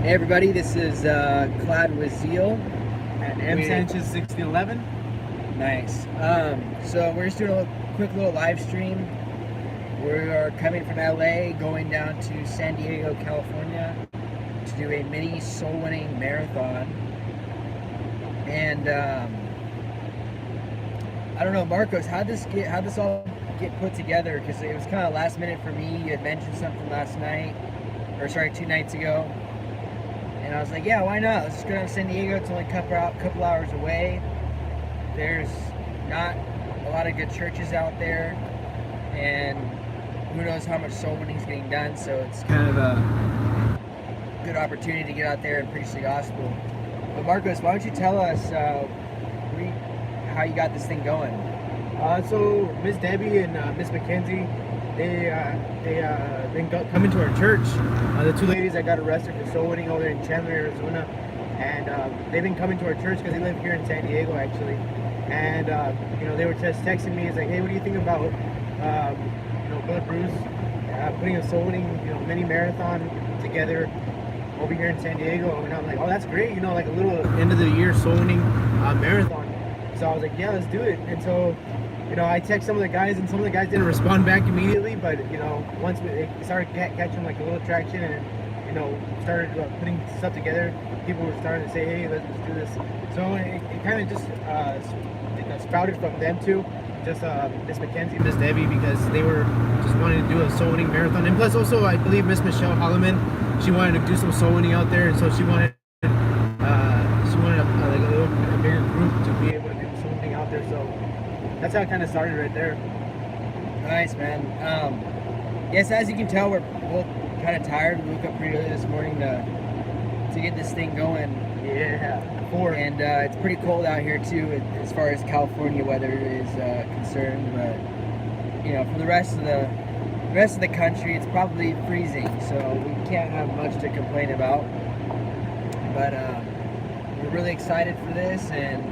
Hey everybody, this is Clad with Zeal. And M. Sanchez 1611. Nice. So we're just doing a quick little live stream. We are coming from LA, going down to San Diego, California, to do a mini soul-winning marathon. And I don't know, Marcos, how'd this all get put together? Because it was kind of last minute for me. You had mentioned something last night, or sorry, 2 nights ago. And I was like, yeah, why not? Let's just go down to San Diego. It's only a couple hours away. There's not a lot of good churches out there, and who knows how much soul winning is getting done. So it's kind of a good opportunity to get out there and preach the gospel. But Marcos, why don't you tell us how you got this thing going? So Miss Debbie and Miss Mackenzie, they been coming to our church. The two ladies that got arrested for soul winning over there in Chandler, Arizona, and they've been coming to our church because they live here in San Diego actually. And they were just texting me. It's like, hey, what do you think about Brother Bruce putting a soul winning mini marathon together over here in San Diego? And I'm like, oh, that's great. Like a little end of the year soul winning marathon. So I was like, yeah, let's do it. And so I texted some of the guys, and some of the guys didn't respond back immediately, but once it started catching like a little traction, and started putting stuff together, people were starting to say, hey, let's do this. So it kind of just sprouted from them too, just Miss Mackenzie, Miss Debbie, because they were just wanting to do a soul winning marathon, and plus also I believe Miss Michelle Holloman, she wanted to do some soul winning out there, and so she wanted a bigger group to be able to do soul winning out there. So that's how it kind of started right there. Nice, man. Yes, as you can tell, we're both kind of tired. We woke up pretty early this morning to get this thing going. Yeah. And it's pretty cold out here too, as far as California weather is concerned. But for the rest of the country, it's probably freezing, so we can't have much to complain about. But we're really excited for this, and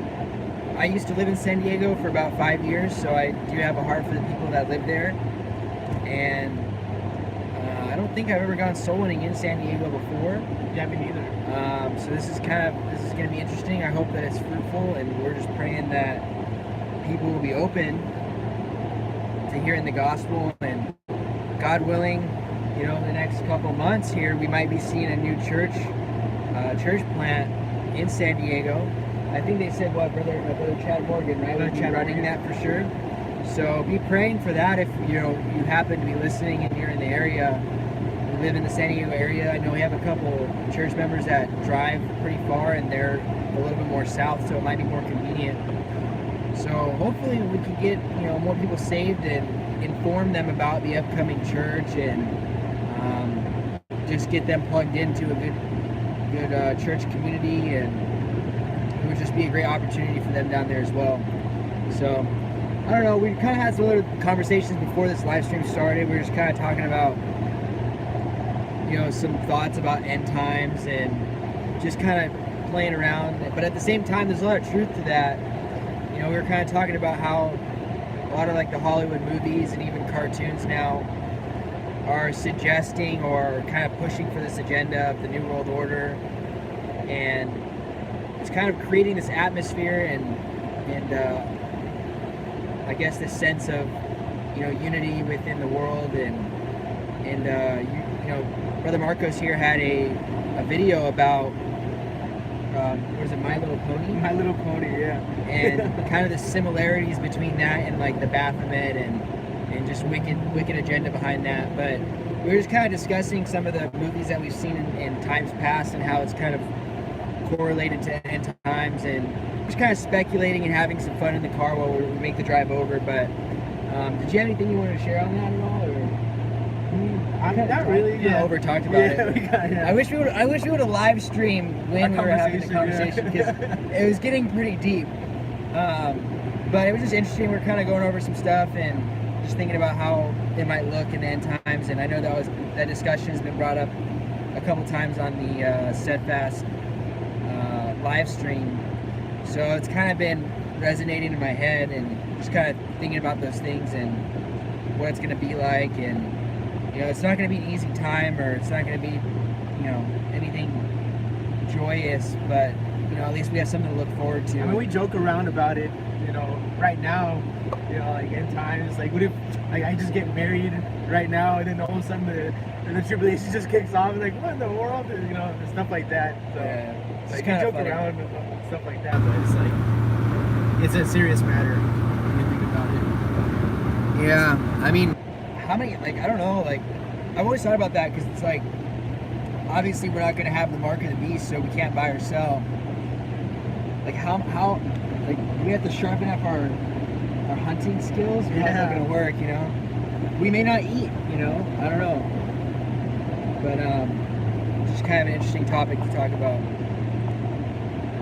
I used to live in San Diego for about 5 years, so I do have a heart for the people that live there. And I don't think I've ever gone soul winning in San Diego before. Yeah, me neither. So this is going to be interesting. I hope that it's fruitful, and we're just praying that people will be open to hearing the gospel. And God willing, in the next couple months here, we might be seeing a new church plant in San Diego. I think they said Brother Chad Morgan, right? Will be running that for sure. So be praying for that if you happen to be listening and you're in the area. We live in the San Diego area. I know we have a couple church members that drive pretty far, and they're a little bit more south, so it might be more convenient. So hopefully we can get more people saved and inform them about the upcoming church, and just get them plugged into a good church community, and it would just be a great opportunity for them down there as well. So I don't know, we kind of had some other conversations before this live stream started. We were just kind of talking about some thoughts about end times and just kind of playing around, but at the same time there's a lot of truth to that. We were kind of talking about how a lot of like the Hollywood movies and even cartoons now are suggesting or kind of pushing for this agenda of the New World Order, and it's kind of creating this atmosphere and I guess this sense of unity within the world, and Brother Marcos here had a video about was it My Little Pony? My Little Pony, yeah. And kind of the similarities between that and like the Baphomet and just wicked agenda behind that. But we were just kind of discussing some of the movies that we've seen in times past and how it's kind of correlated to end times, and just kind of speculating and having some fun in the car while we make the drive over. But did you have anything you wanted to share on that at all, or? Not really. Yeah. Over talked about it. Yeah. I wish we would have live streamed when we were having the conversation, because it was getting pretty deep. But it was just interesting. We're kind of going over some stuff and just thinking about how it might look in the end times. And I know that discussion has been brought up a couple times on the Steadfast live stream. So it's kind of been resonating in my head, and just kind of thinking about those things and what it's going to be like. And it's not going to be an easy time, or it's not going to be anything joyous, but at least we have something to look forward to. I mean, we joke around about it, right now, like in times, like what if like I just get married right now and then all of a sudden the tribulation just kicks off, like what in the world, and stuff like that. So Yeah, like we joke funny. around and stuff like that, but it's like it's a serious matter when you think about it. Yeah, I mean, how many? Like, I don't know. Like, I've always thought about that because it's like, obviously, we're not going to have the mark of the beast, so we can't buy or sell. Like, how, like, we have to sharpen up our hunting skills. How's that going to work? We may not eat. I don't know. But just kind of an interesting topic to talk about.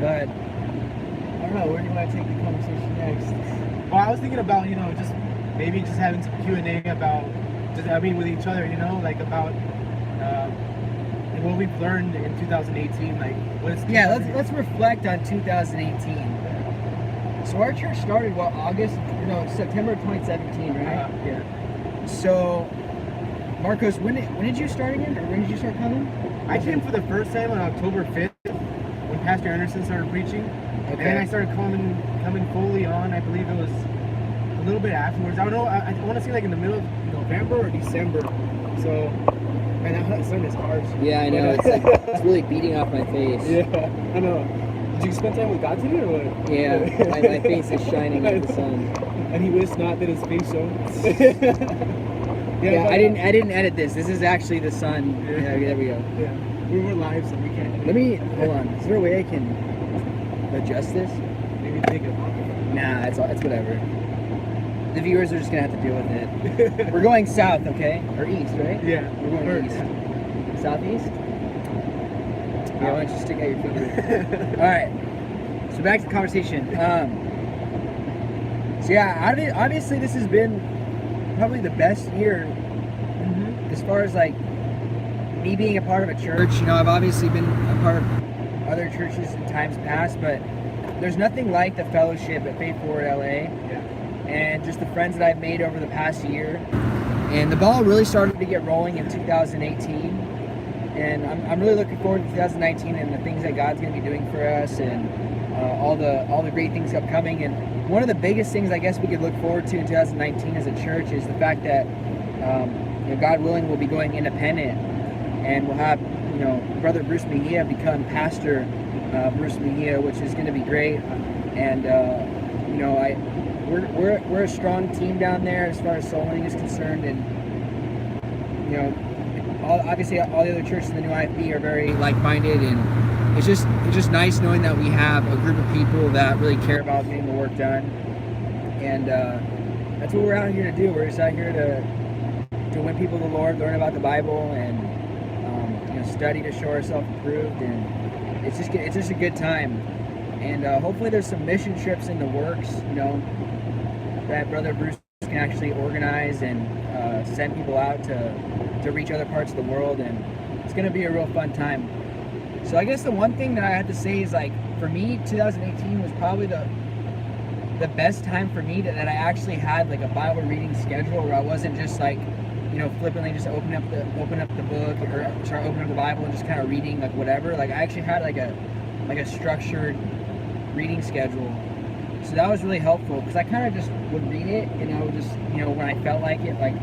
But I don't know. Where do you want to take the conversation next? Well, I was thinking about just maybe just having some Q&A about with each other, like about what we've learned in 2018, like what's let's reflect on 2018. So our church started September 2017, right? Yeah. So Marcos, when did you start again, or when did you start coming? I came for the first time on October 5th when Pastor Anderson started preaching. Okay. And then I started coming fully on. I believe it was a little bit afterwards. I don't know. I want to say like in the middle of November or December. So, man, that sun is harsh. Yeah, I know. It's like it's really beating off my face. Yeah, I know. Did you spend time with God today or what? Yeah, my face is shining in the sun. And he wished not that his face shone. Yeah, I didn't edit this. This is actually the sun. Yeah, there we go. Yeah, we were live, so we can't. Let me hold on. Is there a way I can adjust this? Maybe take it off. Nah, it's whatever. The viewers are just gonna have to deal with it. We're going south, okay? Or east, right? Yeah. We're going east. Yeah. Southeast? Yeah, why don't you stick out your finger? Alright. So back to the conversation. So yeah, obviously this has been probably the best year as far as like me being a part of a church. I've obviously been a part of other churches in times past, but there's nothing like the fellowship at Faith Forward LA. Yeah. And just the friends that I've made over the past year. And the ball really started to get rolling in 2018. And I'm really looking forward to 2019 and the things that God's going to be doing for us, and all the great things upcoming. And one of the biggest things I guess we could look forward to in 2019 as a church is the fact that God willing, we'll be going independent, and we'll have Brother Bruce Mejia become Pastor Bruce Mejia, which is going to be great. And we're a strong team down there as far as soul winning is concerned, and obviously all the other churches in the new IFB are very like-minded, and it's just nice knowing that we have a group of people that really care about getting the work done. And that's what we're out here to do. We're just out here to win people to the Lord, learn about the Bible, and study to show ourselves approved. And it's just a good time. And hopefully there's some mission trips in the works, that Brother Bruce can actually organize and send people out to reach other parts of the world, and it's going to be a real fun time. So I guess the one thing that I have to say is, like, for me, 2018 was probably the best time for me that I actually had like a Bible reading schedule where I wasn't just like, flippantly just open up the book or start opening up the Bible and just kind of reading like whatever. Like I actually had like a structured reading schedule. So that was really helpful because I kind of just would read it, and I would just, when I felt like it, like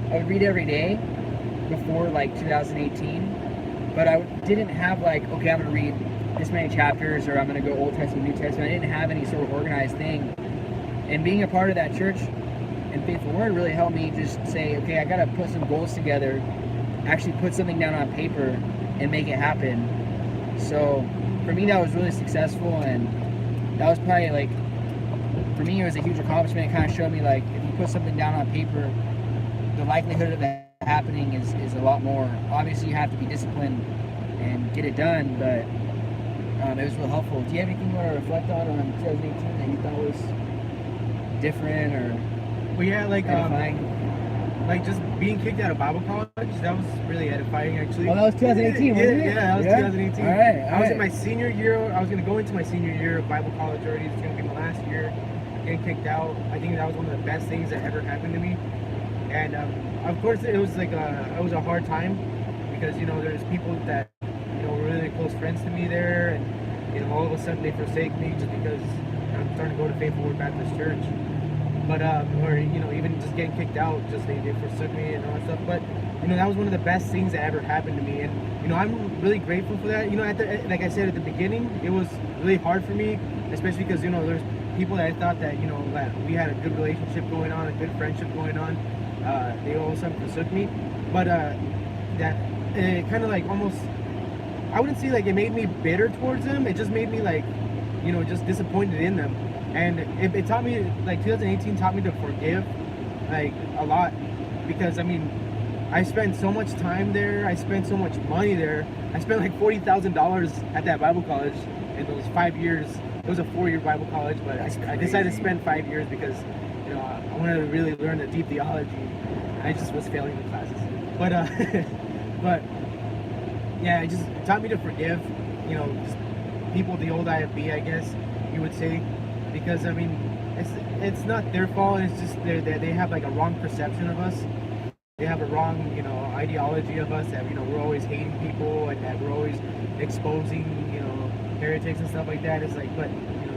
I would read every day before like 2018, but I didn't have like, okay, I'm going to read this many chapters, or I'm going to go Old Testament, New Testament. I didn't have any sort of organized thing. And being a part of that church and Faithful Word really helped me just say, okay, I got to put some goals together, actually put something down on paper and make it happen. So for me, that was really successful, and that was probably like, for me, it was a huge accomplishment. It kind of showed me, like, if you put something down on paper, the likelihood of that happening is a lot more. Obviously, you have to be disciplined and get it done, but it was real helpful. Do you have anything you want to reflect on 2018 that you thought was different or edifying? Like just being kicked out of Bible college, that was really edifying, actually. Oh, that was 2018, wasn't it? Yeah, that was 2018. All right. I was in my senior year. I was going to go into my senior year of Bible college already. It's going to be my last year. Getting kicked out, I think that was one of the best things that ever happened to me. And of course, it was like it was a hard time because there's people that were really close friends friends to me there, and all of a sudden they forsake me just because I'm starting to go to Faithful Word Baptist Church. But or even just getting kicked out, just they forsook me and all that stuff. But that was one of the best things that ever happened to me, and I'm really grateful for that. Like I said at the beginning, it was really hard for me, especially because there's people that I thought that that we had a good relationship going on, a good friendship going on. They all of a sudden forsook me, but that it kind of like almost, I wouldn't say like it made me bitter towards them. It just made me like just disappointed in them, and it taught me, like 2018 taught me to forgive like a lot, because I spent so much time there. I spent so much money there. I spent like $40,000 at that Bible college in those 5 years. It was a 4-year Bible college, but I decided to spend 5 years because I wanted to really learn the deep theology. I just was failing the classes, but but yeah, it just taught me to forgive. Just people, the old IFB, I guess you would say, because it's not their fault. It's just they have like a wrong perception of us. They have a wrong, ideology of us, that, we're always hating people and that we're always exposing, heretics and stuff like that. It's like, but,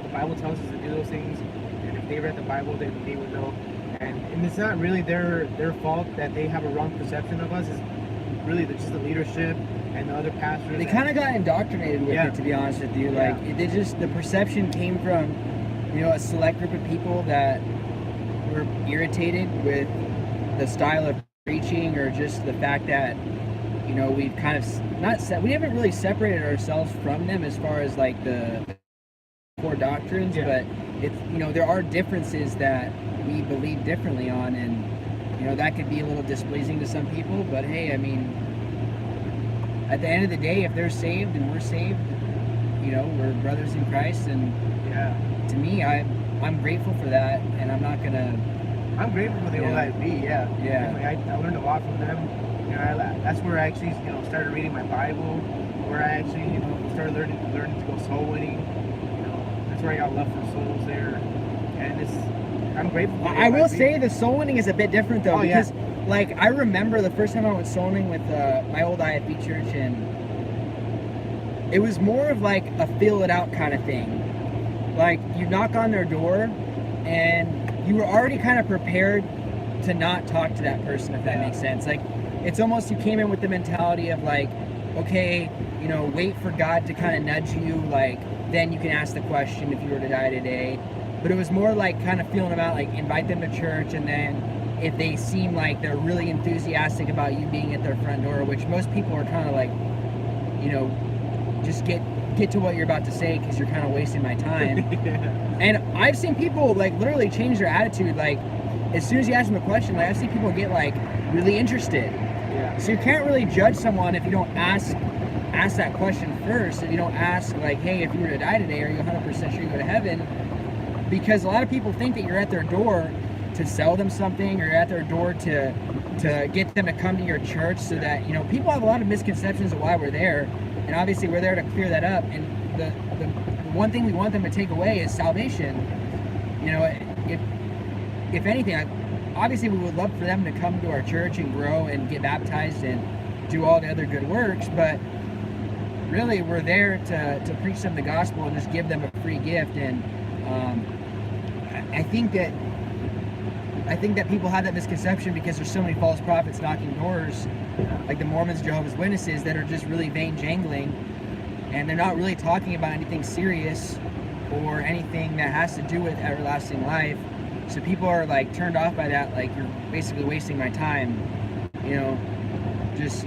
the Bible tells us to do those things, and if they read the Bible, then they would know. And it's not really their fault that they have a wrong perception of us. It's really just the leadership and the other pastors. They kind of got indoctrinated with it, to be honest with you. Like, the perception came from, a select group of people that were irritated with the style of preaching, or just the fact that we've kind of we haven't really separated ourselves from them as far as like the core doctrines, but it's there are differences that we believe differently on, and that could be a little displeasing to some people, but hey, at the end of the day, if they're saved and we're saved, we're brothers in Christ, and to me, I'm grateful for that, and I'm grateful for the old IFB, I learned a lot from them. That's where I actually, started reading my Bible, where I actually, started learning to go soul winning. That's where I got love for souls there, and I'm grateful for the I will IFB. say the soul winning is a bit different though, because like I remember the first time I went soul winning with my old IFB church, and it was more of like a fill it out kind of thing. Like you knock on their door, and you were already kind of prepared to not talk to that person, if that makes sense. Like, it's almost, you came in with the mentality of like, okay, wait for God to kind of nudge you, like, then you can ask the question if you were to die today. But it was more like kind of feeling them out, like invite them to church, and then if they seem like they're really enthusiastic about you being at their front door, which most people are kind of like, just get to what you're about to say, because you're kind of wasting my time. And I've seen people like literally change their attitude, like as soon as you ask them a question. Like I've seen people get like really interested. So you can't really judge someone if you don't ask that question first. If you don't ask like, hey, if you were to die today, are you 100% sure you go to heaven? Because a lot of people think that you're at their door to sell them something, or you're at their door to get them to come to your church, so that people have a lot of misconceptions of why we're there. And obviously we're there to clear that up. And the one thing we want them to take away is salvation. If anything, obviously we would love for them to come to our church and grow and get baptized and do all the other good works, but really we're there to preach them the gospel and just give them a free gift. And I think that people have that misconception because there's so many false prophets knocking doors, like the Mormons, Jehovah's Witnesses, that are just really vain jangling, and they're not really talking about anything serious or anything that has to do with everlasting life. So people are like turned off by that, like, you're basically wasting my time. Just,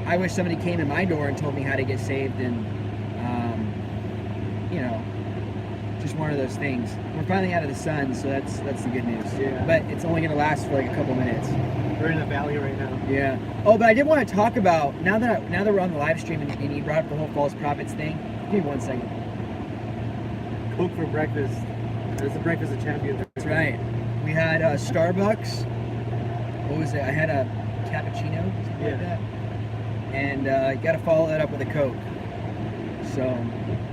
I wish somebody came to my door and told me how to get saved, and just one of those things. We're finally out of the sun, so that's the good news. But it's only gonna last for like a couple minutes. We're in the valley right now. Oh, but I did want to talk about, now that we're on the live stream, and you brought up the whole false prophets thing. Give me 1 second. Coke for breakfast. It's the breakfast of champions. That's right. We had Starbucks. What was it? I had a cappuccino, something like that. And you got to follow that up with a Coke. So,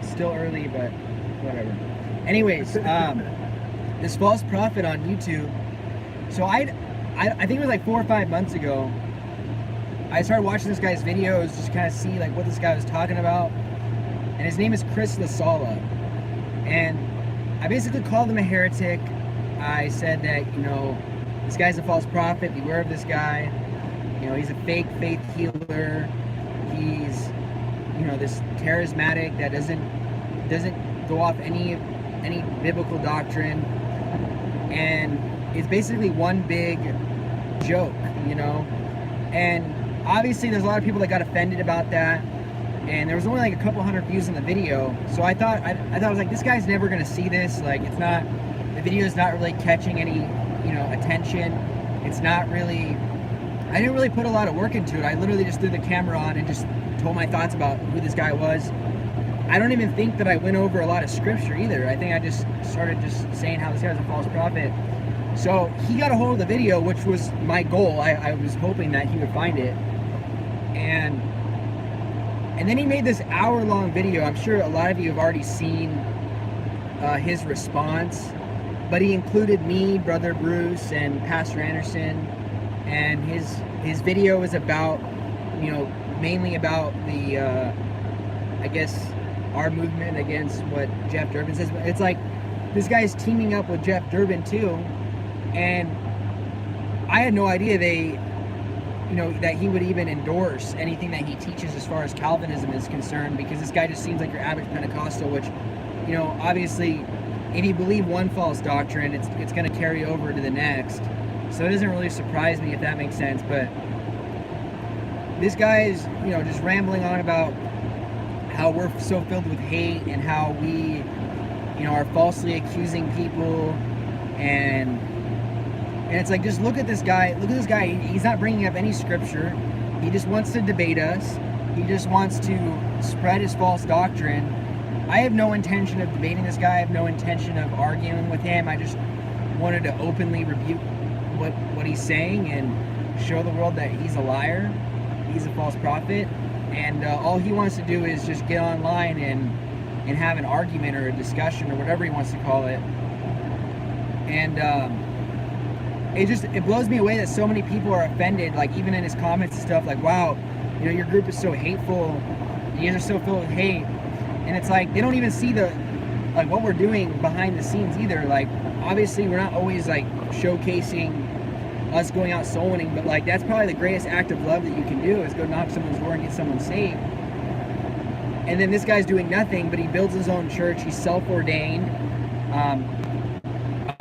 still early, but whatever. Anyways, this false prophet on YouTube. So I think it was like 4 or 5 months ago, I started watching this guy's videos, just kind of see like what this guy was talking about. and his name is Chris LaSala. And I basically called him a heretic. I said that, you know, this guy's a false prophet, beware of this guy. You know, he's a fake faith healer. He's, you know, this charismatic that doesn't go off any biblical doctrine. And it's basically one big joke, you know. And obviously there's a lot of people that got offended about that. And there was only like a couple hundred views in the video. So I thought I was like, this guy's never gonna see this. Like, it's not, the video is not really catching any, you know, attention. It's not really, I didn't really put a lot of work into it. I literally just threw the camera on and just told my thoughts about who this guy was. I don't even think that I went over a lot of scripture either. I think I just started just saying how this guy's a false prophet. So he got a hold of the video, which was my goal. I was hoping that he would find it. And then he made this hour-long video. I'm sure a lot of you have already seen his response, but he included me, Brother Bruce, and Pastor Anderson. And his video is about, you know, mainly about the, I guess, our movement against what Jeff Durbin says. It's like, this guy's teaming up with Jeff Durbin too, and I had no idea you know, that he would even endorse anything that he teaches as far as Calvinism is concerned, because this guy just seems like your average Pentecostal, which, you know, obviously, if you believe one false doctrine, it's going to carry over to the next. So it doesn't really surprise me, if that makes sense. But this guy is, you know, just rambling on about how we're so filled with hate and how we, you know, are falsely accusing people, and it's like, just look at this guy. Look at this guy. He's not bringing up any scripture. He just wants to debate us. He just wants to spread his false doctrine. I have no intention of debating this guy. I have no intention of arguing with him. I just wanted to openly rebuke what he's saying and show the world that he's a liar. He's a false prophet. And all he wants to do is just get online and have an argument or a discussion or whatever he wants to call it. And it blows me away that so many people are offended, like even in his comments and stuff, like, wow, you know, your group is so hateful, you guys are so filled with hate. And it's like, they don't even see what we're doing behind the scenes either. Like, obviously we're not always like showcasing us going out soul winning, but like, that's probably the greatest act of love that you can do, is go knock someone's door and get someone saved. And then this guy's doing nothing, but he builds his own church. He's self-ordained.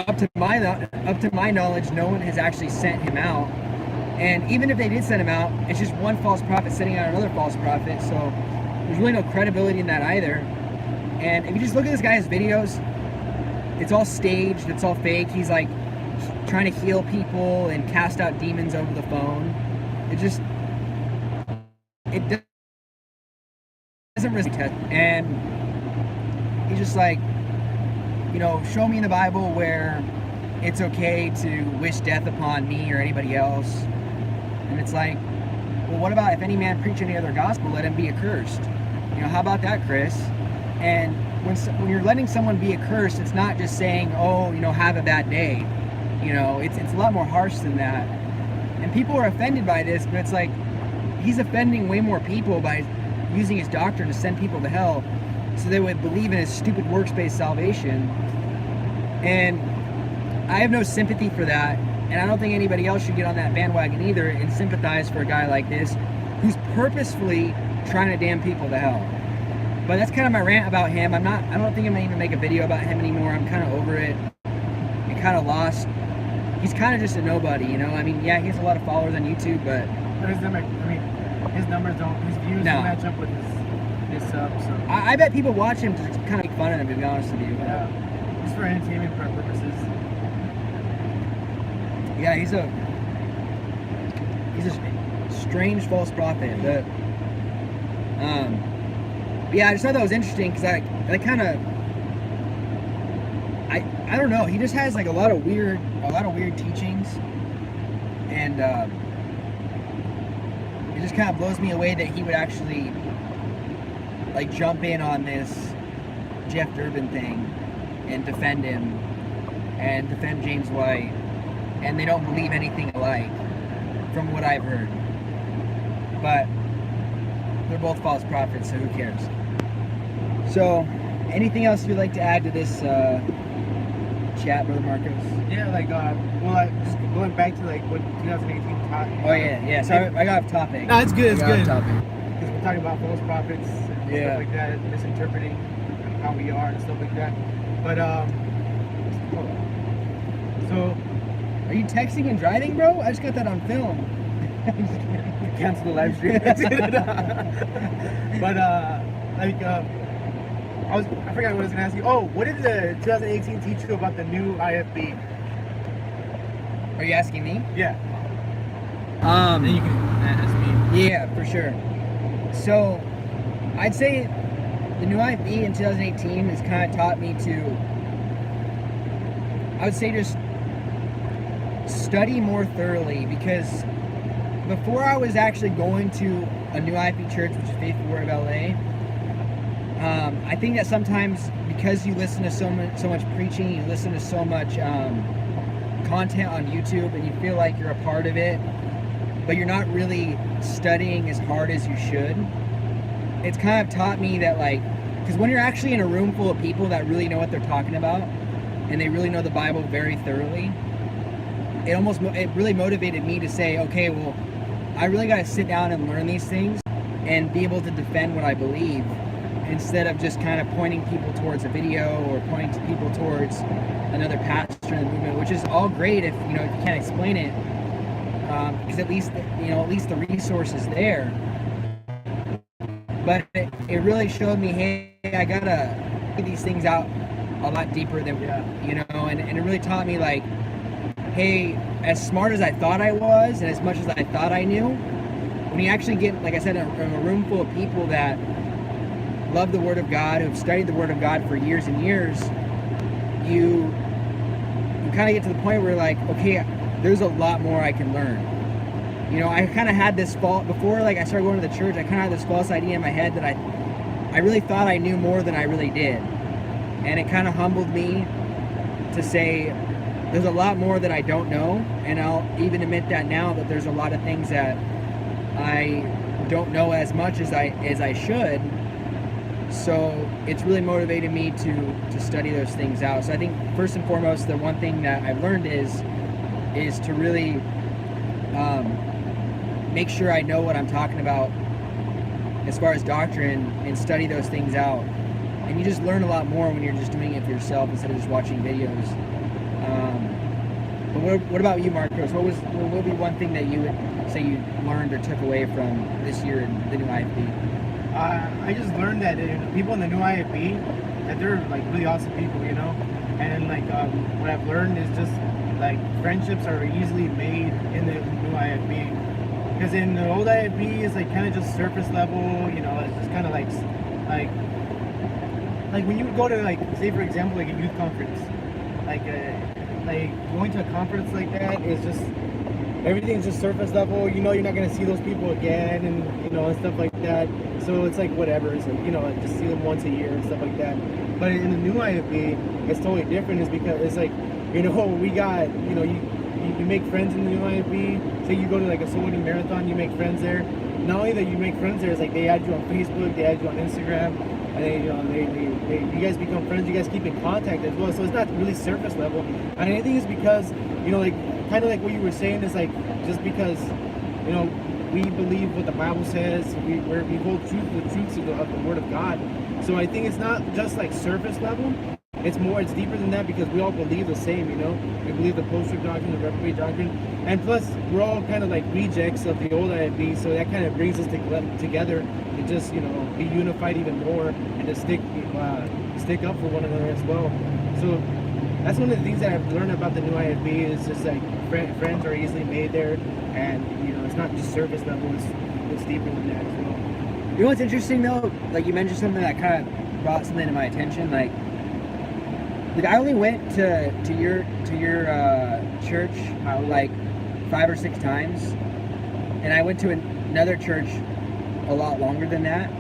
Up to my knowledge, no one has actually sent him out. And even if they did send him out, it's just one false prophet sending out another false prophet. So there's really no credibility in that either. And if you just look at this guy's videos, it's all staged, it's all fake. He's like trying to heal people and cast out demons over the phone. It doesn't really test. And he's just like, you know, show me in the Bible where it's okay to wish death upon me or anybody else. And it's like, well, what about if any man preach any other gospel, let him be accursed? You know, how about that, Chris? And when you're letting someone be accursed, it's not just saying, oh, you know, have a bad day. You know, it's a lot more harsh than that. And people are offended by this, but it's like, he's offending way more people by using his doctrine to send people to hell, so they would believe in his stupid works-based salvation. And I have no sympathy for that, and I don't think anybody else should get on that bandwagon either and sympathize for a guy like this who's purposefully trying to damn people to hell. But that's kind of my rant about him. I don't think I'm gonna even make a video about him anymore. I'm kind of over it and kind of lost. He's kind of just a nobody, you know. I mean, yeah, he has a lot of followers on YouTube, but his numbers his views don't match up with his subs. So I bet people watch him to kind of make fun of him, to be honest with you. Yeah, just for entertainment purposes. Yeah, he's a strange false prophet. But yeah, I just thought that was interesting because I kind of, I don't know. He just has like a lot of weird teachings, and it just kind of blows me away that he would actually like jump in on this Jeff Durbin thing and defend him and defend James White, and they don't believe anything alike from what I've heard. But they're both false prophets, so who cares? So, anything else you'd like to add to this chat, Brother Marcos? Yeah, like just going back to like what 2018 taught. Oh yeah. So I got off topic. No, it's good. It's good. Topic. Because we're talking about false prophets and stuff like that, and misinterpreting how we are and stuff like that. But hold on. So, are you texting and driving, bro? I just got that on film. Cancel the live stream. But I forgot what I was gonna ask you. Oh, what did the 2018 teach you about the new IFB? Are you asking me? Yeah. Then you can ask me. Yeah, for sure. So, I'd say the new IFB in 2018 has kind of taught me to, I would say, just study more thoroughly, because before I was actually going to a new IFB church, which is Faithful Word of LA, I think that sometimes because you listen to so much preaching, you listen to so much content on YouTube, and you feel like you're a part of it, but you're not really studying as hard as you should. It's kind of taught me that, like, because when you're actually in a room full of people that really know what they're talking about, and they really know the Bible very thoroughly, it really motivated me to say, okay, well, I really got to sit down and learn these things and be able to defend what I believe, instead of just kind of pointing people towards a video or pointing to people towards another pastor in the movement, which is all great if you can't explain it, because at least the resource is there. But it really showed me, hey, I gotta get these things out a lot deeper than and it really taught me, like, hey, as smart as I thought I was and as much as I thought I knew, when you actually get, like I said, in a room full of people that love the Word of God, who've studied the Word of God for years and years, you kind of get to the point where, like, okay, there's a lot more I can learn. I kind of had this before, like, I started going to the church, I kind of had this false idea in my head that I really thought I knew more than I really did. And it kind of humbled me to say, there's a lot more that I don't know, and I'll even admit that now, that there's a lot of things that I don't know as much as I should. So it's really motivated me to study those things out. So I think first and foremost, the one thing that I've learned is to really make sure I know what I'm talking about as far as doctrine, and study those things out. And you just learn a lot more when you're just doing it for yourself instead of just watching videos. But what about you, Marcos? What would be one thing that you would say you learned or took away from this year in the new IFB? I just learned that people in the new IFB, that they're like really awesome people, and like what I've learned is just like friendships are easily made in the new IFB, because in the old IFB is like kind of just surface level, it's just kind of like when you would go to, like, say for example, like a youth conference, like going to a conference like that is just, everything's just surface level. You're not gonna see those people again, and and stuff like that. So it's like whatever. It's like, just see them once a year and stuff like that. But in the new IFB, it's totally different. Is because it's like, we got, you make friends in the new IFB. Say you go to like a soul winning marathon, you make friends there. Not only that you make friends there, it's like they add you on Facebook, they add you on Instagram, and you guys become friends. You guys keep in contact as well. So it's not really surface level. And I think it's because like, kind of like what you were saying, is like, just because we believe what the Bible says, we hold the truths of the Word of God. So I think it's not just like surface level. It's deeper than that, because we all believe the same. We believe the post-truth doctrine, the reprobate doctrine, and plus we're all kind of like rejects of the old IFB. So that kind of brings us together to just be unified even more, and to stick up for one another as well. So that's one of the things that I've learned about the new IFB, is just like friends are easily made there, and it's not just surface level, it's deeper than that as well. What's interesting though, like you mentioned something that kind of brought something to my attention, like I only went to your church like 5 or 6 times, and I went to another church a lot longer than that.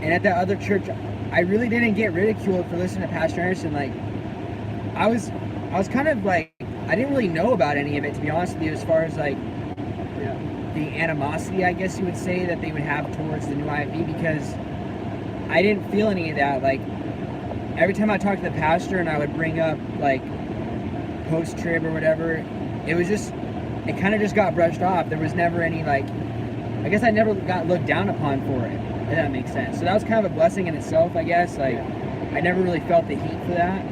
And at that other church, I really didn't get ridiculed for listening to Pastor Anderson. Like, I was kind of like, I didn't really know about any of it, to be honest with you, as far as like the animosity, I guess you would say, that they would have towards the new IFB, because I didn't feel any of that. Like, every time I talked to the pastor and I would bring up, like, post-trib or whatever, it kind of just got brushed off. There was never any, like, I guess I never got looked down upon for it, if that makes sense. So that was kind of a blessing in itself, I guess. Like, I never really felt the heat for that.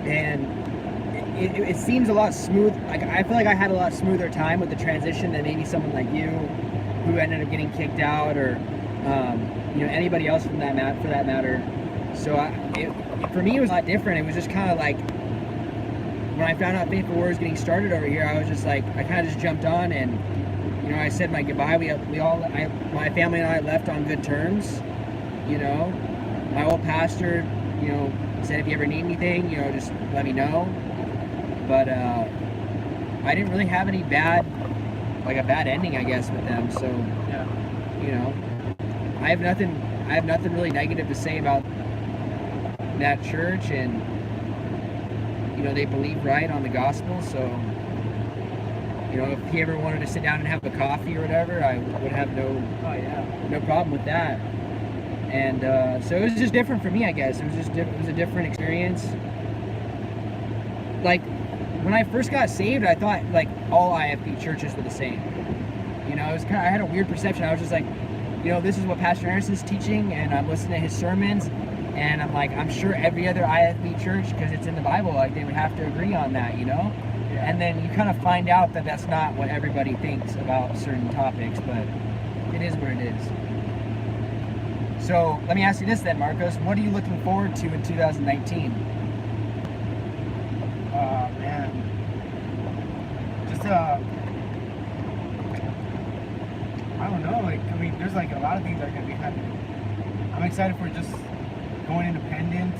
And it seems a lot smooth. Like, I feel like I had a lot smoother time with the transition than maybe someone like you, who ended up getting kicked out, or anybody else for that matter. So for me, it was a lot different. It was just kind of like, when I found out Faithful Warriors getting started over here, I was just like, I kind of just jumped on, and I said my goodbye. My family and I left on good terms. My old pastor, said if you ever need anything, just let me know. But I didn't really have any a bad ending, I guess, with them. So I have nothing really negative to say about that church, and they believe right on the gospel. So if he ever wanted to sit down and have a coffee or whatever, I would have no problem with that. And so it was just different for me, I guess. It was a different experience. Like, when I first got saved, I thought like all IFB churches were the same. I had a weird perception. I was just like, this is what Pastor Anderson's teaching, and I'm listening to his sermons, and I'm like, I'm sure every other IFB church, because it's in the Bible, like, they would have to agree on that, Yeah. And then you kind of find out that that's not what everybody thinks about certain topics, but it is what it is. So let me ask you this then, Marcos. What are you looking forward to in 2019? Man. Just, I don't know, there's like a lot of things that are going to be happening. I'm excited for just going independent.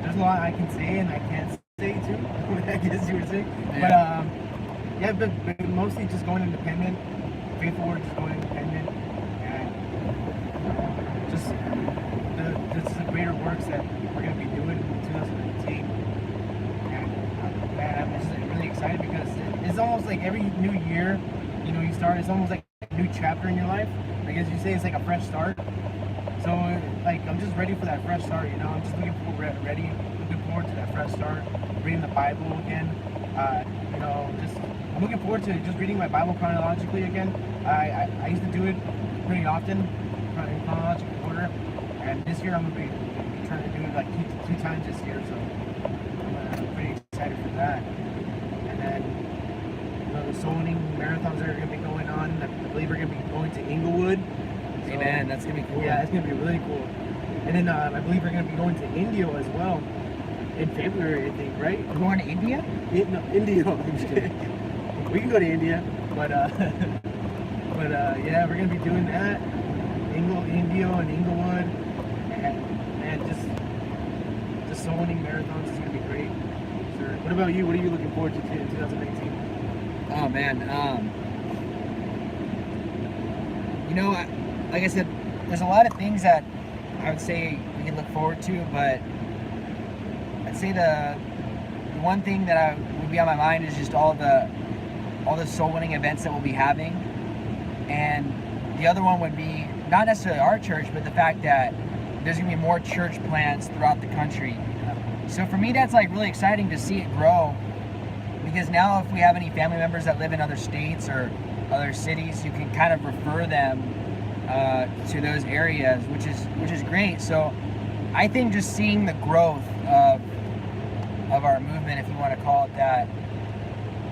There's a lot I can say and I can't say too, I guess you would say. Yeah. But mostly just going independent. Faithful Warriors just going independent, and just the greater works that we're going to be doing in 2019. And man, I'm just really excited, because it's almost like every new year, you start, it's almost like a new chapter in your life. Like, as you say, it's like a fresh start. So like, I'm just ready for that fresh start. I'm just looking forward to that fresh start, reading the Bible again. I'm looking forward to just reading my Bible chronologically again. I used to do it pretty often in chronological order, and this year I'm going to be trying to do it like two times this year, so I'm pretty excited for that. And then the soul winning marathons that are going to be going on, I believe we're going to be going to Inglewood. Hey man, that's going to be cool. Yeah, it's going to be really cool. And then I believe we're going to be going to Indio as well in February, I think, right? We're going to India? No, Indio. I'm just kidding. We can go to India, but yeah, we're gonna be doing that. Indio and Inglewood, and just soul winning marathons is gonna be great. Sure. What about you? What are you looking forward to in 2019? Oh man, like I said, there's a lot of things that I would say we can look forward to, but I'd say the one thing that would be on my mind is just all the soul winning events that we'll be having. And the other one would be not necessarily our church, but the fact that there's gonna be more church plants throughout the country. So for me, that's like really exciting to see it grow, because now if we have any family members that live in other states or other cities, you can kind of refer them to those areas, which is great. So I think just seeing the growth of our movement, if you want to call it that,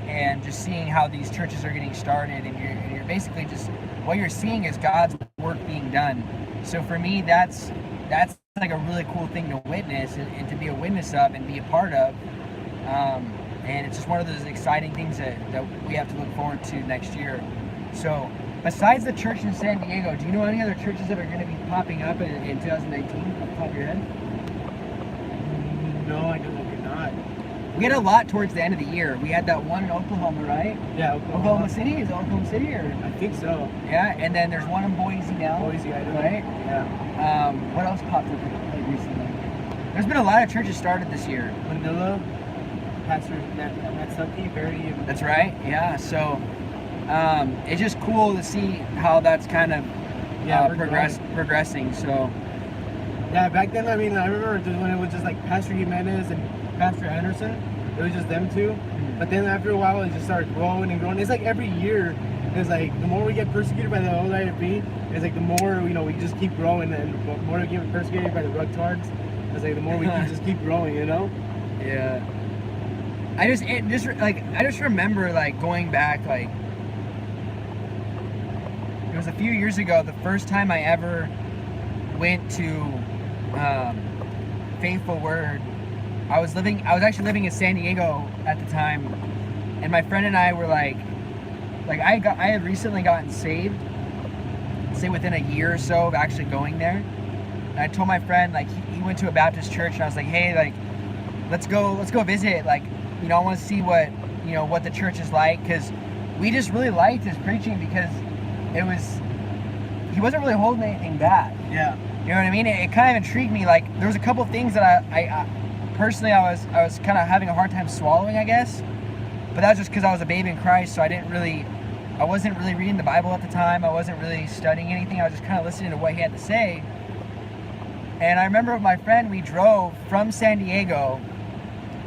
and just seeing how these churches are getting started, and you're basically just, what you're seeing is God's work being done. So for me, that's like a really cool thing to witness and to be a witness of and be a part of. And it's just one of those exciting things that we have to look forward to next year. So besides the church in San Diego, do you know any other churches that are going to be popping up in 2019 off the top of your head? No, I don't. Not. We had a lot towards the end of the year. We had that one in Oklahoma, right? Yeah, Oklahoma City? Is it Oklahoma City? Or? I think so. Yeah, and then there's one in Boise now. Boise, Idaho. Right? Yeah. What else popped up recently? There's been a lot of churches started this year. Manila, Pastor Matt Sucky, very... That's right, yeah. So, it's just cool to see how that's kind of we're progressing. So yeah, back then, I mean, I remember when it was just like Pastor Jimenez and Pastor Anderson. It was just them two. But then after a while, it just started growing and growing. It's like every year, it's like the more we get persecuted by the old IFB, it's like the more, we just keep growing, and the more we get persecuted by the Rugtards, it's like the more we can just keep growing, Yeah. I just remember like going back, like it was a few years ago, the first time I ever went to Faithful Word. I was actually living in San Diego at the time, and my friend and I were like I had recently gotten saved, say within a year or so of actually going there. And I told my friend, like, he went to a Baptist church, and I was like, hey, like, let's go visit, like, I want to see what the church is like, because we just really liked his preaching, because he wasn't really holding anything back. Yeah. You know what I mean? It kind of intrigued me. Like, there was a couple things that I personally, I was kind of having a hard time swallowing, I guess. But that was just because I was a babe in Christ, so I wasn't really reading the Bible at the time. I wasn't really studying anything. I was just kind of listening to what he had to say. And I remember with my friend, we drove from San Diego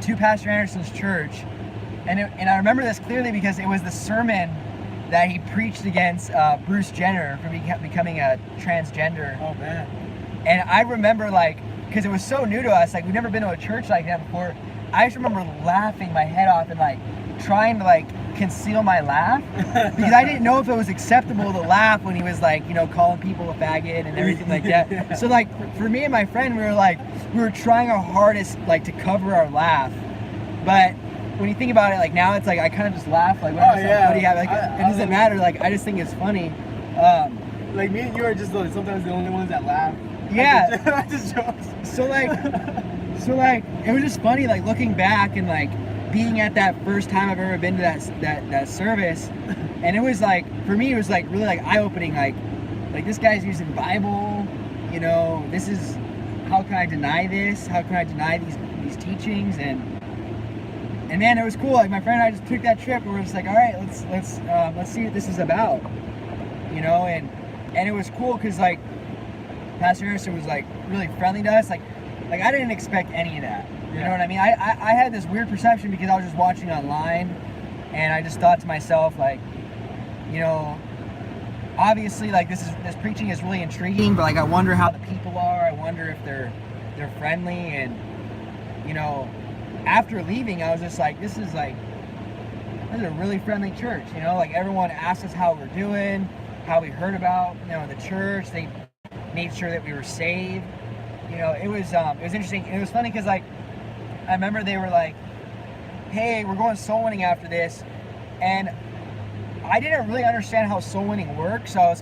to Pastor Anderson's church. And I remember this clearly because it was the sermon that he preached against Bruce Jenner for becoming a transgender. Oh, man. And I remember, like, because it was so new to us, like, we've never been to a church like that before. I just remember laughing my head off and, like, trying to, like, conceal my laugh, because I didn't know if it was acceptable to laugh when he was, like, calling people a faggot and everything like that. Yeah. So, like, for me and my friend, we were trying our hardest, like, to cover our laugh. But when you think about it, like, now it's like I kind of just laugh, like, what do you have? Like, it doesn't matter. Like, I just think it's funny. Like, me and you are just sometimes the only ones that laugh. Yeah. I just jokes. So like, it was just funny, like, looking back and, like, being at that first time I've ever been to that service, and it was like, for me, it was like really, like, eye-opening, like this guy's using Bible, this is, how can I deny this? How can I deny these teachings? And man, it was cool. Like, my friend and I just took that trip, and we're just like, all right, let's see what this is about, and it was cool because, like, Pastor Harrison was, like, really friendly to us. Like I didn't expect any of that. You know what I mean? I had this weird perception because I was just watching online, and I just thought to myself, like, obviously, like, this preaching is really intriguing, but, like, I wonder how the people are. I wonder if they're friendly. And after leaving, I was just like, this is a really friendly church. Like, everyone asked us how we're doing, how we heard about the church. They made sure that we were saved. It was interesting. And it was funny because, like, I remember they were like, hey, we're going soul winning after this. And I didn't really understand how soul winning works. So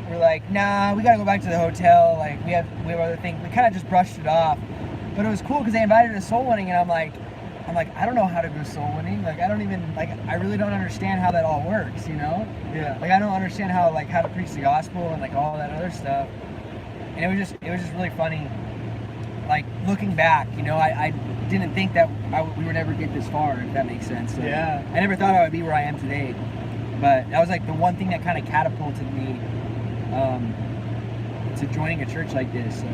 we're like, nah, we got to go back to the hotel. Like, we have other things. We kind of just brushed it off. But it was cool because they invited us soul winning. And I'm like, I don't know how to go soul winning. Like, I really don't understand how that all works, Yeah. Like, I don't understand how to preach the gospel and, like, all that other stuff. And it was just really funny. Like, looking back, I didn't think that we would ever get this far, if that makes sense. So Yeah. I never thought I would be where I am today. But that was, like, the one thing that kind of catapulted me to joining a church like this. So.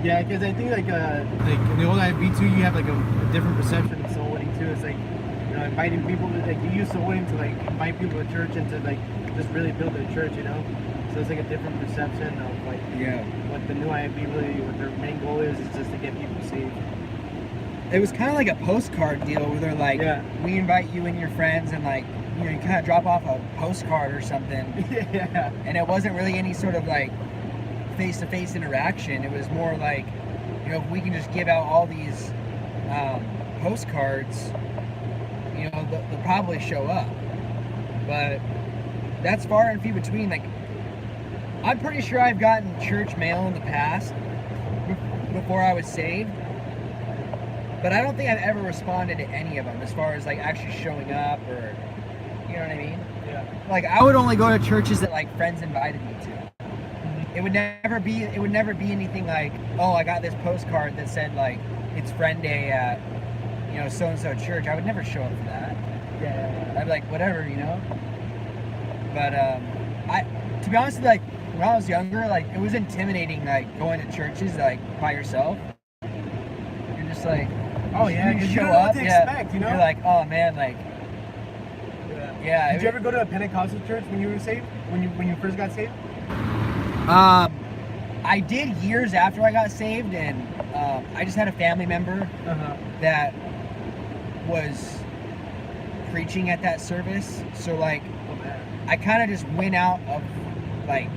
Yeah, because I think, like in the old IFB too, you have, like, a different perception of soul winning too. It's like, inviting people to, like, you use soul winning to, like, invite people to church and to, like, just really build their church, So it's like a different perception of, like, what the new IFB really, what their main goal is just to get people saved. It was kind of like a postcard deal where they're like, we invite you and your friends, and, like, you kind of drop off a postcard or something. Yeah. And it wasn't really any sort of, like, face-to-face interaction. It was more like, if we can just give out all these postcards, they'll probably show up. But that's far and few between. Like, I'm pretty sure I've gotten church mail in the past before I was saved, but I don't think I've ever responded to any of them as far as, like, actually showing up, or, you know what I mean? Yeah. Like, I would only go to churches that, like, friends invited me to. It would never be anything like, oh, I got this postcard that said, like, it's friend day at you know, so and so church, I would never show up for that. Yeah. I'd be like, whatever, you know. But to be honest with you, like when I was younger, like it was intimidating, like going to churches like by yourself. You're just like, Oh yeah, you because you show don't know up, what to yeah, expect, you know? You're like, oh man, like, yeah. Did you ever go to a Pentecostal church when you were saved? When you first got saved? I did years after I got saved, and I just had a family member that was preaching at that service. So like, I kind of just went out of like,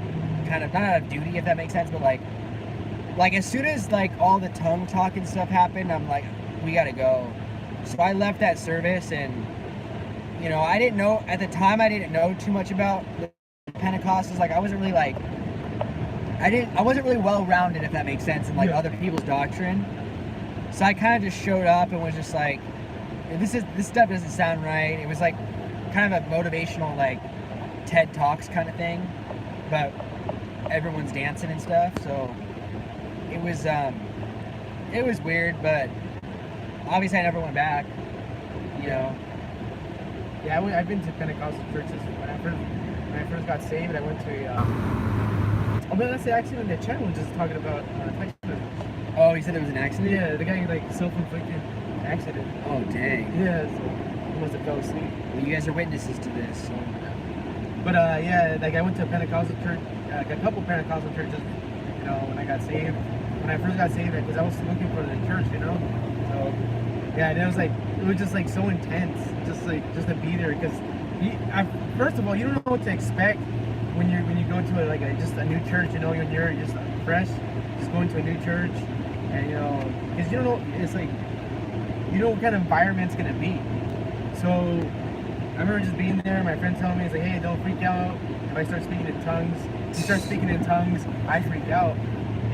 kind of not out of duty, if that makes sense, but like as soon as like all the tongue talking stuff happened, I'm like, we gotta go. So I left that service, and you know, I didn't know at the time. I didn't know too much about the Pentecostals. Like I wasn't really like. I wasn't really well-rounded, if that makes sense, in like other people's doctrine. So I kind of just showed up and was just like, this stuff doesn't sound right. It was like kind of a motivational like TED Talks kind of thing, but everyone's dancing and stuff. So it was weird, but obviously I never went back. You know. Yeah, I've been to Pentecostal churches. When I first got saved, I went to oh man, that's the accident that Chad was just talking about text message. Oh, he said it was an accident? Yeah, the guy like self-inflicted accident. Oh dang. Yeah, so he must have fell asleep. Well, you guys are witnesses to this. So. But yeah, like I went to a Pentecostal church, like a couple Pentecostal churches, you know, when I got saved. When I first got saved, because I was looking for the church, you know. So yeah, and it was just like so intense, just to be there, because first of all, you don't know what to expect when you go to just a new church, you know, when you're just fresh, just going to a new church, and you know, because you don't know, it's like you know what kind of environment it's gonna be. So I remember just being there. My friend telling me, he's like, hey, don't freak out if I start speaking in tongues. You start speaking in tongues, I freaked out.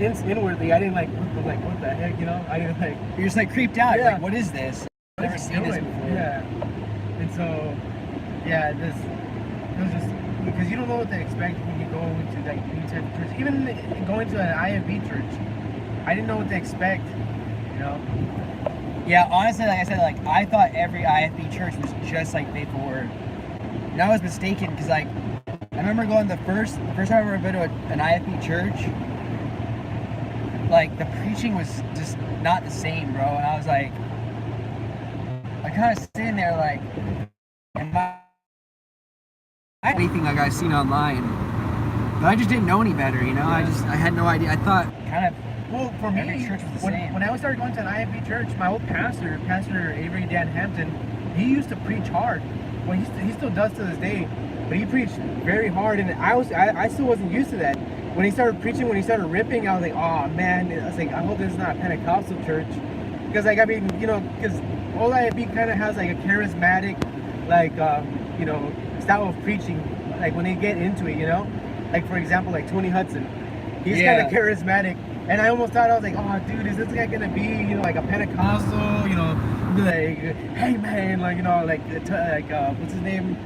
Inwardly, I didn't like what the heck, you know? I didn't like. You're just like creeped out. Yeah. You're like, what is this? I've never What's it seen this doing? before. Yeah. And so, yeah, it was just because you don't know what to expect when you go into like new type of church. Even going to an IFB church, I didn't know what to expect. You know. Yeah, honestly, like I said, like I thought every IFB church was just like Faithful Word, and I was mistaken because like I remember going the first time I ever been to an IFB church. Like the preaching was just not the same, bro, and I was like, I kind of sitting there like, am I anything like I've seen online? But I just didn't know any better, you know. Yeah. I had no idea. I thought kind of. Well, for me, every church was the same. When I started going to an IFB church, my old Pastor Avery Dan Hampton, he used to preach hard. Well, he still does to this day, but he preached very hard, and I still wasn't used to that. When he started preaching, when he started ripping, I was like, oh man, I was like, I hope this is not a Pentecostal church, because like I mean, you know, because old IFB kind of has like a charismatic, like you know, style of preaching, like when they get into it, you know, like for example, like Tony Hudson, he's kind of charismatic. And I almost thought, I was like, oh, dude, is this guy gonna be, you know, like a Pentecostal, you know, like, hey man, like, you know, like what's his name?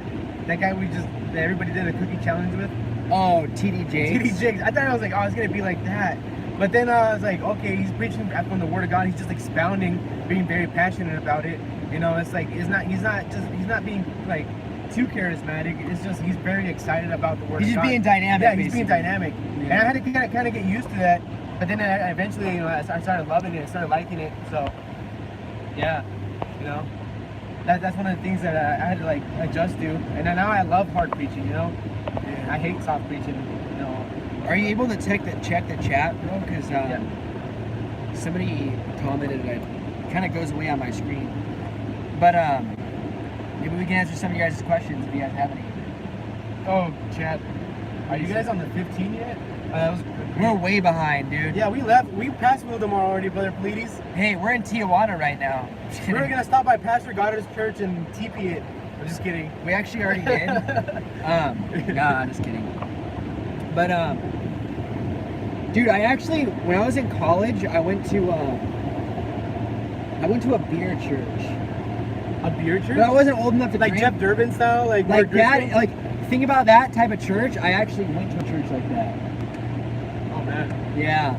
That guy that everybody did a cookie challenge with. Oh, TD Jakes. TD Jakes. I thought I was like, oh, it's gonna be like that. But then I was like, okay, he's preaching from the Word of God. He's just expounding, being very passionate about it. You know, it's like he's not being like too charismatic. It's just he's very excited about the Word of God. He's just being dynamic. Yeah, basically. he's being dynamic. Yeah. And I had to kind of get used to that. But then I eventually, you know, I started loving it, I started liking it. So, yeah, you know, that's one of the things that I had to like adjust to. And now I love hard preaching, you know. And I hate soft preaching, you know. Are you able to check the chat, bro? Because somebody commented and it kind of goes away on my screen. But maybe we can answer some of you guys' questions if you guys have any. Oh, chat. Are you guys on the 15 yet? We're way behind, dude. Yeah, we left. We passed Wildemar already, Brother Pleiades. Hey, we're in Tijuana right now. We were gonna stop by Pastor Goddard's church and TP it. I'm just kidding. We actually already did. Nah, I'm just kidding. But dude, I actually, when I was in college, I went to a beer church. A beer church? But I wasn't old enough to like drink. Jeff Durbin style, like that. Driscoll? Like think about that type of church. I actually went to a church like that. Oh man. Yeah,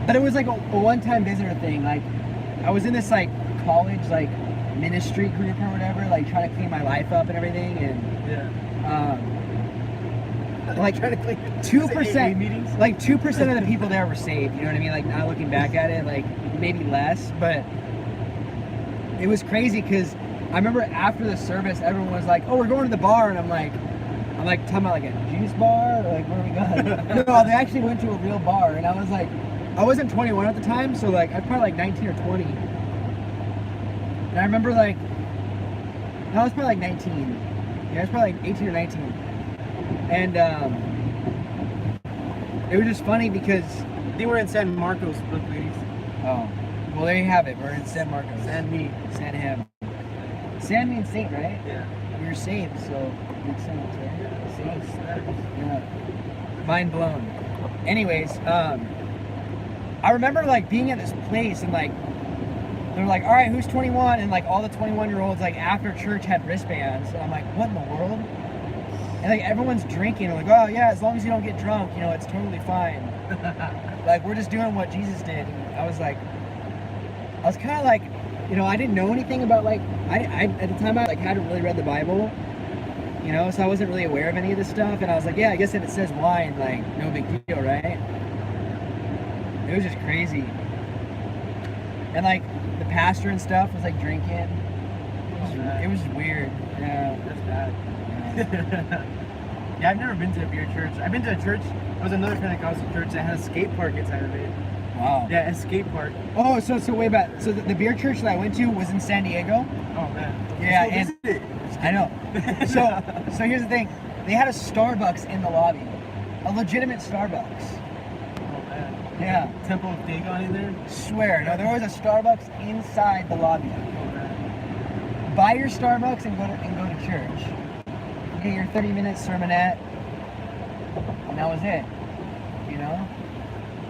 but it was like a one-time visitor thing. Like I was in this like college like ministry group or whatever, like trying to clean my life up and everything, and like trying to click 2%, meetings. like 2% of the people there were saved. You know what I mean? Like now looking back at it, like maybe less, but it was crazy because I remember after the service, everyone was like, "Oh, we're going to the bar," and I'm like talking about like a juice bar, or like where are we going? No, they actually went to a real bar, and I was like, I wasn't 21 at the time, so like I was probably like 19 or 20, and I remember like, no, I was probably like 19. Yeah, I was probably like 18 or 19, and it was just funny because They were in San Marcos, look, ladies. oh, well there you have it. We're in San Marcos. San me. San Ham. San means saint, right? Yeah. We were saved, so makes sense, right? Saints. Yeah. Mind blown. Anyways, I remember like being at this place and like they're like, all right, who's 21? And like all the 21-year-olds like after church had wristbands. And I'm like, what in the world? And like everyone's drinking. Like, oh yeah, as long as you don't get drunk, you know, it's totally fine. Like we're just doing what Jesus did. And I was kind of like, you know, I didn't know anything about like I at the time I like hadn't really read the Bible, you know, so I wasn't really aware of any of this stuff. And I was like, yeah, I guess if it says wine, like no big deal, right? It was just crazy. And like the pastor and stuff was like drinking. It was weird. Yeah, That's bad. yeah. Yeah, I've never been to a beer church. I've been to a church. There was another Pentecostal church that had a skate park inside of it. Wow. Yeah, a skate park. Oh, so way back. So the beer church that I went to was in San Diego. Oh man. Yeah, Let's go and visit it. I know. So here's the thing. They had a Starbucks in the lobby, a legitimate Starbucks. Oh man. Yeah. Temple of Dagon in there. Swear. No, there was a Starbucks inside the lobby. Oh man. Buy your Starbucks and go to church. Get your 30-minute sermonette, and that was it. You know,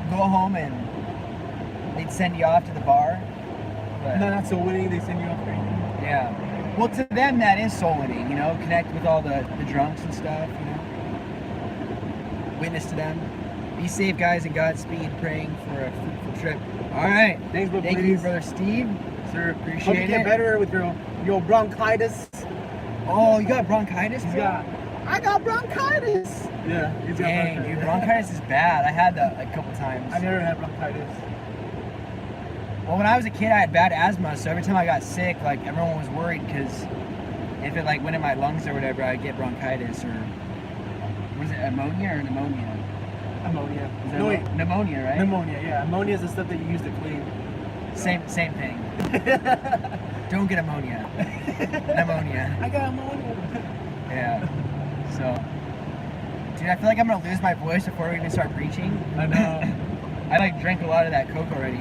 go home and they'd send you off to the bar. But, No, not so winning. They send you off crazy. yeah. Well, to them that is soul winning. You know, connect with all the drunks and stuff. You know, witness to them. Be safe, guys, and Godspeed. Praying for a fruitful trip. All right. Thanks, bro. Thank you, brother Steve. Sir. Appreciate Hope you get it. better with your bronchitis. Oh, you got bronchitis? He's bro? got. I got bronchitis. Yeah, he's got Dang, bronchitis. dude, bronchitis is bad. I had that like, a couple times. I never had bronchitis. Well, when I was a kid, I had bad asthma, so every time I got sick, like everyone was worried because if it like went in my lungs or whatever, I'd get bronchitis or was it ammonia or pneumonia? Ammonia. Is that No, wait. pneumonia, right? Pneumonia, yeah. Ammonia is the stuff that you use to clean. Same thing. Don't get ammonia. Pneumonia. I got ammonia. Yeah. So, dude, I feel like I'm gonna lose my voice before we even start preaching. I know. I like drank a lot of that Coke already.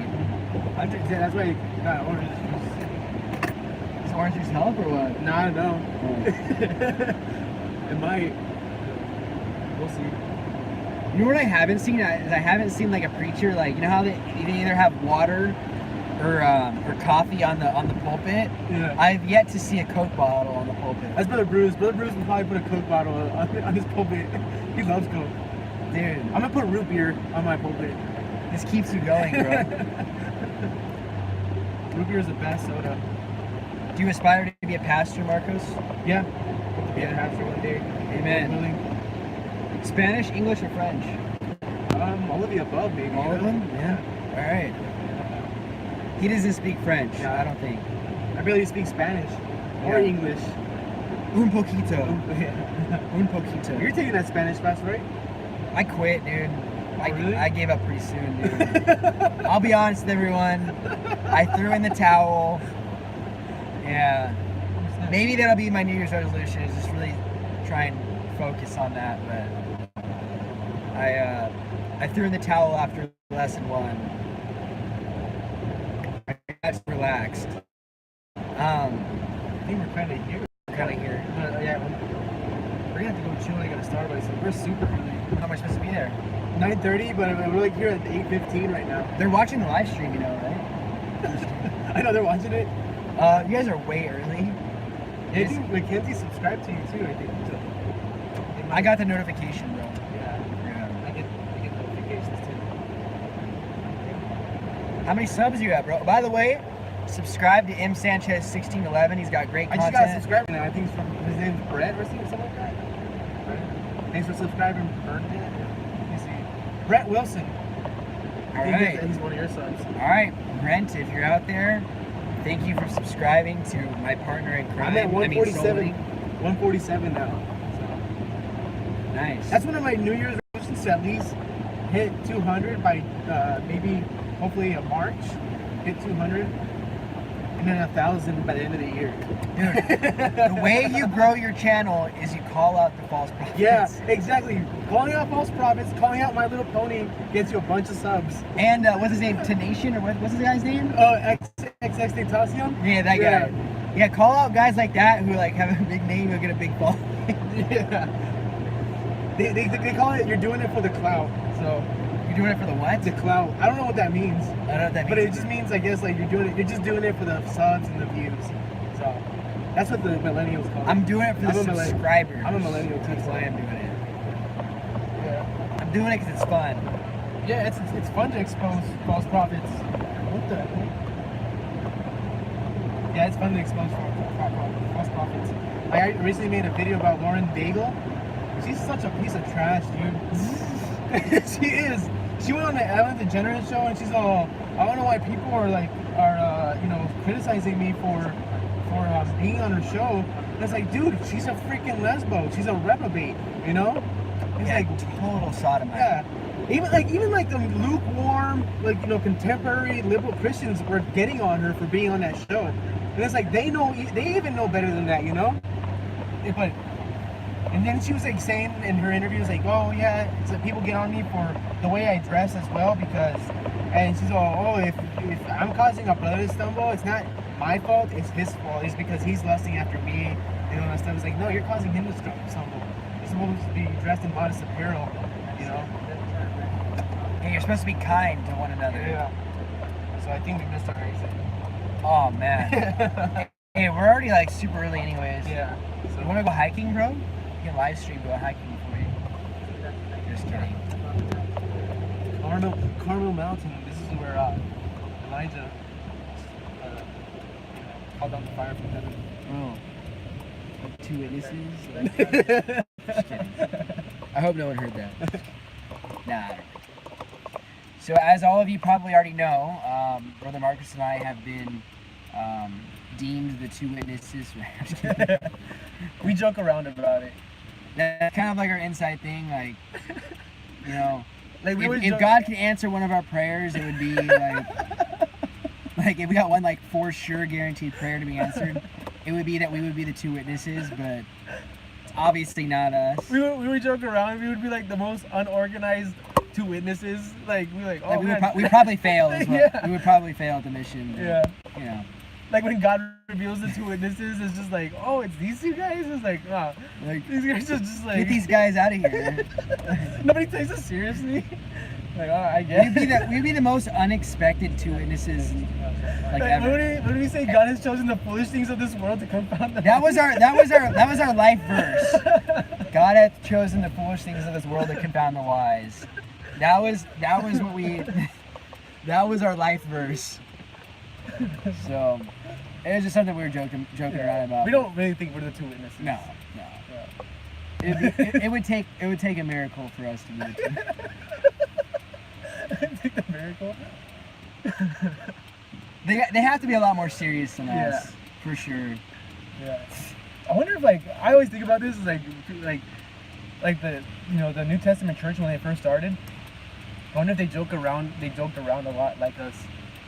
That's why I got orange juice. Does orange juice help or what? No, I don't know. It might. We'll see. You know what I haven't seen? I haven't seen like a preacher like, you know how they either have water or coffee on the pulpit. Yeah. I've yet to see a Coke bottle on the pulpit. That's Brother Bruce. Brother Bruce will probably put a Coke bottle on his pulpit. He loves Coke. Dude, I'm gonna put root beer on my pulpit. this keeps you going, bro. Root beer is the best soda. Do you aspire to be a pastor, Marcos? Yeah. Be a pastor one day. Amen. Willing. Spanish, English, or French? All of the above, maybe. All of them? Yeah. All right. He doesn't speak French, I don't think. I barely speak Spanish or Yeah. English. Un poquito. Yeah. Un poquito. You're taking that Spanish class, right? I quit, dude. Really? I gave up pretty soon, dude. I'll be honest with everyone. I threw in the towel. Yeah. Maybe that'll be my New Year's resolution, is just really try and focus on that. But I threw in the towel after lesson 1. I got relaxed. I think we're kind of here. Kind of here. Yeah, we're gonna have to go chill like at a Starbucks. We're super early. How am I supposed to be there? 9:30, but we're like here at 8:15 right now. They're watching the live stream, you know, right? I know they're watching it. You guys are way early. I think Mackenzie subscribed to you too. I think. So, I got the notification, bro. Yeah. Yeah. I get notifications too. How many subs you have, bro? By the way, Subscribe to M Sanchez 1611. He's got great I content. just got subscribed now. I think his name's Brett or something like that. Brett. Thanks for subscribing, Bernadette. Let me see. Brett Wilson. All I think right. he's one of your subs. All right, Brent, if you're out there, thank you for subscribing to my partner in crime. I'm at 147. Soul 147 now. So. Link. Nice. That's one of my New Year's resolutions to at least hit 200 by maybe, hopefully, March. Hit 200. And then 1,000 by the end of the year. Dude, the way you grow your channel is you call out the false prophets. Yeah, exactly. Calling out false prophets, calling out My Little Pony gets you a bunch of subs. And what's his name? Tenation or what's his guy's name? XX Tentacion? Yeah, that guy. Yeah, call out guys like that who like have a big name, you'll get a big following. Yeah. They call it, you're doing it for the clout. So, You're doing it for the what? the clout. I don't know what that means. I don't know what that means. But it just means, I guess, like you're just doing it for the subs and the views. So, that's what the millennials call it. I'm doing it for the I'm a millennial. subscribers. I'm a millennial too. That's why I'm doing it. Yeah. I'm doing it because it's fun. Yeah, it's fun to expose false prophets. What the heck? Yeah, it's fun to expose false prophets. I recently made a video about Lauren Daigle. She's such a piece of trash, dude. She is. She went on the Ellen DeGeneres show and she's all, I don't know why people are criticizing me for being on her show. And it's like, dude, she's a freaking lesbo. She's a reprobate, you know? It's Yeah, like, total sodomite. yeah. Even like the lukewarm, contemporary liberal Christians were getting on her for being on that show. And it's like they even know better than that, you know? And then she was like saying in her interviews, like, oh yeah, so people get on me for the way I dress as well and she's all, oh, if I'm causing a brother to stumble, it's not my fault, it's his fault. It's because he's lusting after me and all that stuff. It's like, no, you're causing him to stumble. You're supposed to be dressed in modest apparel, you know? Yeah, you're supposed to be kind to one another. Yeah. So I think we missed our exit. Oh man. Hey, we're already like super early anyways. Yeah. So you wanna go hiking, bro? You can live stream go hiking for you. Just kidding. Carmel Mountain. This is where Elijah called down the fire from heaven. Oh. 2 witnesses. Just kidding. I hope no one heard that. Nah, I don't. So as all of you probably already know, Brother Marcus and I have been deemed the 2 witnesses. We joke around about it. That's kind of like our inside thing, like, you know, Like if God could answer one of our prayers, it would be like if we got one like for sure guaranteed prayer to be answered, it would be that we would be the 2 witnesses, but it's obviously not us. we would joke around. We would be like the most unorganized 2 witnesses. Like we like, oh Like, man. we'd probably fail as well. Yeah. We would probably fail at the mission. But, Yeah. you know. Like when God reveals the 2 witnesses, it's just like, oh, it's these 2 guys. It's like, wow, Like, these guys are just like. get these guys out of here. Nobody takes us seriously. Like, oh, I guess. We'd be the most unexpected 2 witnesses like ever. When do we say God has chosen the foolish things of this world to confound the That was our life verse. God hath chosen the foolish things of this world to confound the wise. That was what we. That was our life verse. So it was just something we were joking around about. We don't really think we're the 2 witnesses. No. Yeah. It would take a miracle for us to do it. Take the miracle. They have to be a lot more serious than Yeah. us, for sure. Yeah. I wonder if I always think about this is like the the New Testament church when they first started. I wonder if they joked around a lot like us.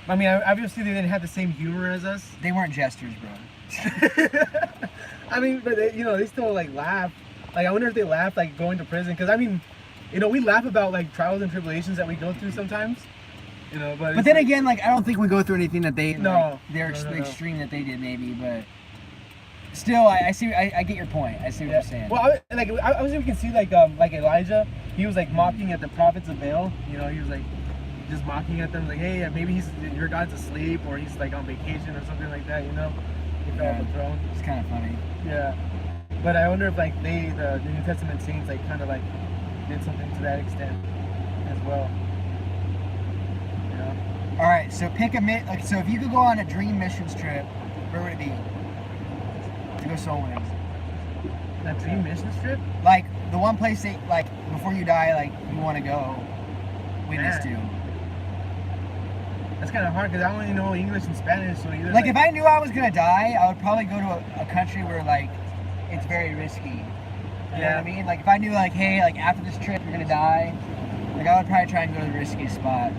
I mean, obviously they didn't have the same humor as us. They weren't jesters, bro. I mean, but they still like laugh. Like I wonder if they laugh like going to prison because I mean, we laugh about like trials and tribulations that we go through sometimes. But then again, like I don't think we go through anything that they No. they're No. extreme that they did maybe, but still I see I get your point. I see what you're saying. Well, I was we can see like Elijah, he was like mocking at the prophets of Baal. He was like just mocking at them, like, hey, maybe your God's asleep or he's like on vacation or something like that. He fell off the throne. It's kind of funny. Yeah, but I wonder if like the New Testament saints like kind of like did something to that extent as well. All right, so pick a like. So if you could go on a dream missions trip, where would it be? To go soul winning. A dream missions trip? Like the one place that, like, before you die, like you want to go witness to. That's kind of hard because I only know English and Spanish. So either Like if I knew I was gonna die, I would probably go to a country where like it's very risky. You know what I mean? Like if I knew like, hey, like after this trip you're gonna die, like I would probably try and go to the riskiest spot.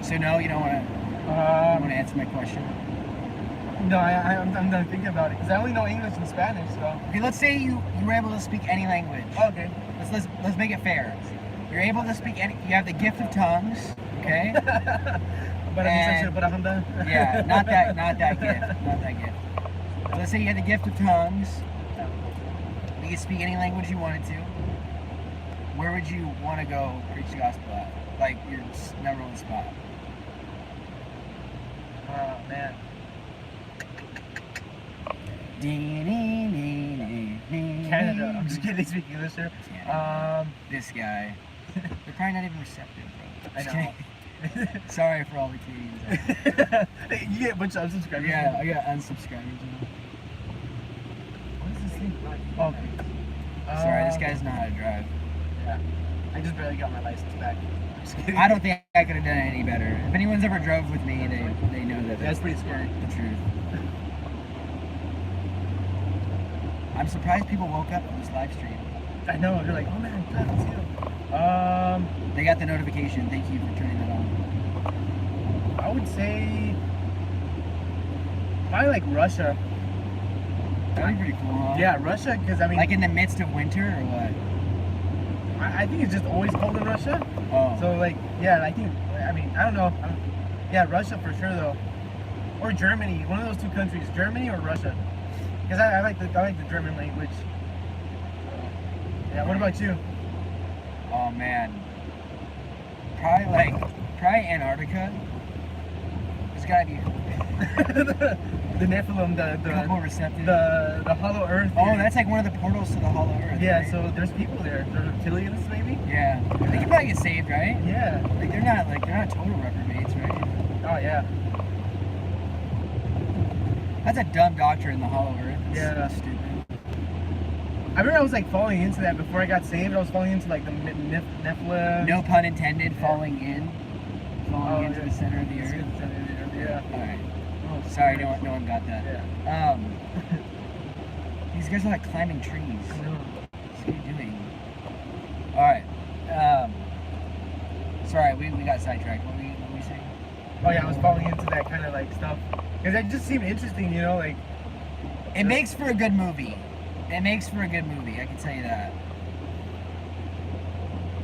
So no, you don't want to answer my question. No, I'm done thinking about it because I only know English and Spanish. So Okay, let's say you were able to speak any language. okay. Let's make it fair. You're able to speak any. You have the gift of tongues. Okay. Yeah, not that gift. So let's say you had the gift of tongues. You could speak any language you wanted to. Where would you want to go preach the gospel at? Like your number one spot. Oh man. Canada. I'm just kidding. They speak English there. This guy. They're probably not even receptive, bro. I Just know. kidding. Sorry for all the Canadians. Hey, you get a bunch of unsubscribers. Yeah, I got unsubscribers. What is this thing? Okay. Sorry, this guy doesn't know how to drive. Yeah. I just barely got my license back. I'm just kidding. I don't think I could have done it any better. If anyone's ever drove with me, they know that That's pretty scary. the truth. I'm surprised people woke up on this live stream. I know. They're like, oh man, God, let's see them. They got the notification. Thank you for turning that on. I would say probably like Russia. That'd be pretty cool, huh? Yeah, Russia, because I mean, Like in the midst of winter or what? I think it's just always cold in Russia. Oh. So like, yeah, I think, I mean, I don't know. Yeah, Russia for sure though, or Germany. One of those two countries, Germany or Russia. Because I like the German language. Yeah. What about you? Oh man. Probably Antarctica. There's gotta be the Nephilim, a couple receptive. the Hollow Earth. Oh, that's like one of the portals to the Hollow Earth. Yeah. right? So there's people there. They're reptilians, maybe. Yeah. They can probably get saved, right? Yeah. Like they're not total reprobates, right? Oh yeah. That's a dumb doctrine, the Hollow Earth. It's Yeah. so stupid. I remember I was like falling into that before I got saved. I was falling into like the Nephilim. No pun intended, falling into yeah. the center of the earth. Yeah. Alright. Sorry, no one got that. Yeah. These guys are like climbing trees. I know. What are you doing? Alright. Sorry, we got sidetracked. What were we saying? Oh yeah, I was falling into that kind of like stuff because it just seemed interesting, you know, like. It makes for a good movie. It makes for a good movie, I can tell you that.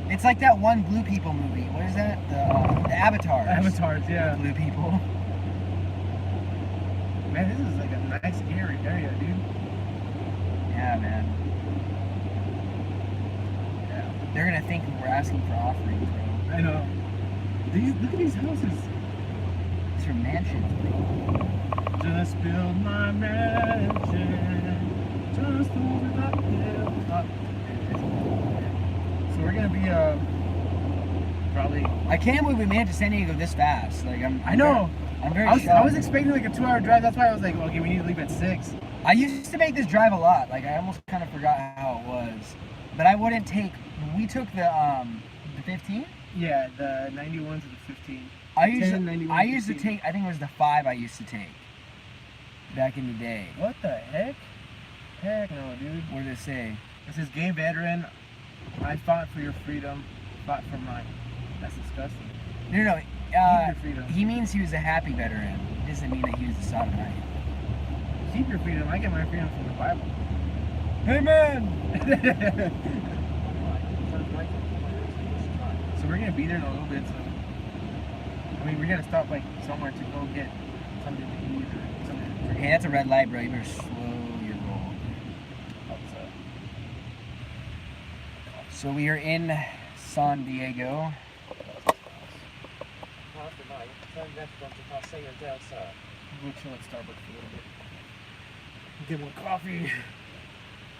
It's like that one Blue People movie. What is that? The Avatars. Avatars, yeah. Blue People. Man, this is like a nice area, dude. Yeah, man. Yeah. They're gonna think we're asking for offerings, bro. I know. Look at these houses. These are mansions, bro. Just build my mansion. Just over that hill. So we're gonna be probably. I can't believe we made it to San Diego this fast. Like I know. I'm very I was shocked. expecting like a 2-hour drive. That's why I was like, okay, we need to leave at 6. I used to make this drive a lot. Like I almost kind of forgot how it was. But I wouldn't take. We took the 15. Yeah, the 91 to the 15. I used 10, 91, I used to 15. take. I think it was the 5 I used to take. Back in the day. What the heck? Heck no, dude. What did it say? It says, gay veteran, I fought for your freedom, fought for mine. That's disgusting. No. Keep your freedom. He means he was a happy veteran. It doesn't mean that he was a sodomite. Keep your freedom. I get my freedom from the Bible. Amen. So we're gonna be there in a little bit. So I mean, we're gonna stop like somewhere to go get something to eat or something to drink. Hey, that's a red light, bro. You better slow your roll. So we are in San Diego. We'll chill at Starbucks for a little bit. Get more coffee.